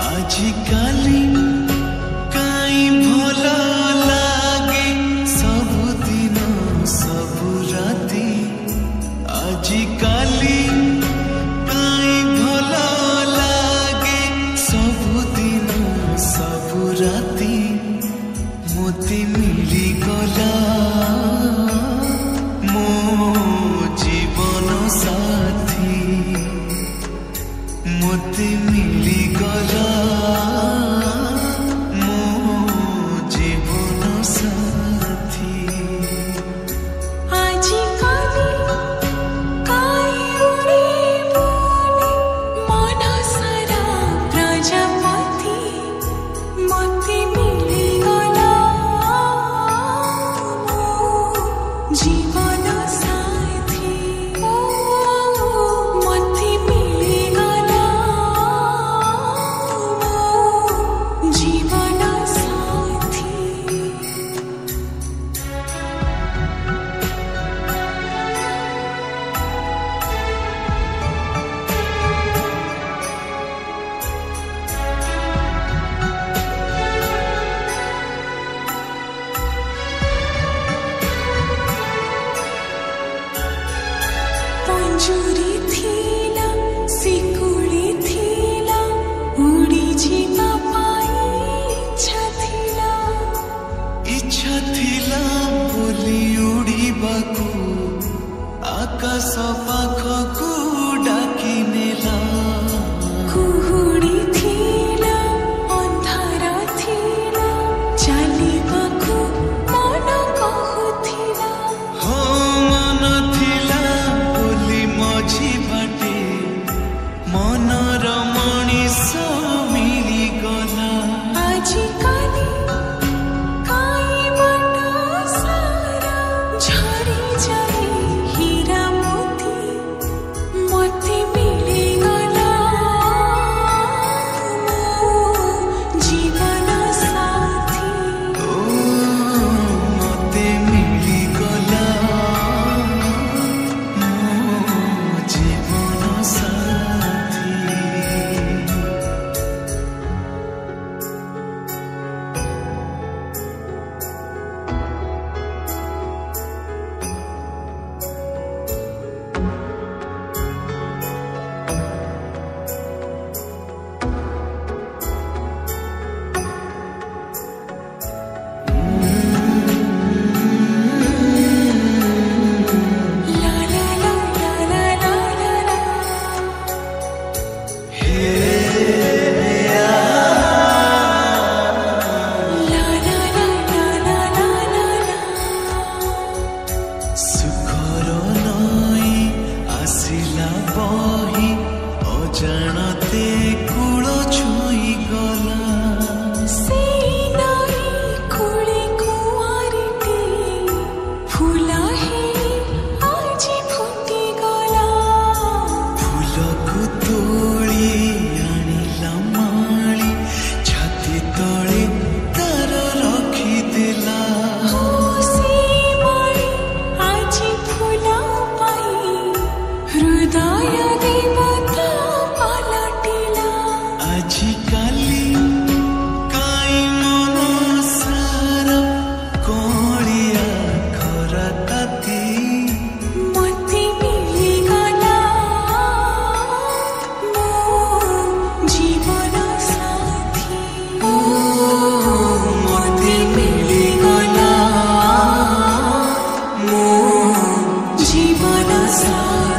आजिकाली काई भल लागे सबुदिन सबु राती आजिकाली काई भल लागे सबुदिन सबु राती मोती मिली गला मो जीवन साथी मोती मिली गला मो जीवन साथी आजिकाली काई उड़ी बोले मन सारा प्रजापति मोती मिली गला मो जीवन साथी मोती मिली गला मो जीवन साथी पंजुरी थीला सिकुड़ी थीला उड़ी जीवा पाई इच्छा थिला बोली उड़ीबाकू आकाश पाखकू डाकी नेला कुहुड़ी थीला अंधारा थीला चालिबाकू मन कहुथिला हो मन थिला बोली मझी बाटे मनर मनीष मिली गला आजिकाली काई बाटा सारा झड़ी जाए हीरा मोती मोती मिली गला मो जीवन साथी ओ मते मिली गला मो जीवन साथी ला ला ला ला ला ला ला ला ला ला ला ला ला ला सुखर नई आसिला बही अजाणते कूल छुई गला सीनाई कुड़ी कुंवारीटी फूला है आज फुटी गला फूलकू तोड़ी आनिला माली छाती तले तार रखिदेला हो सीमाई आज फूला पाई हृदय देवता पलटिला आजिकाली काई मन सारा कलिया खरा ताती मोती मिली गला मो जीवन साथी मोती मिली गला मो जीवन साथी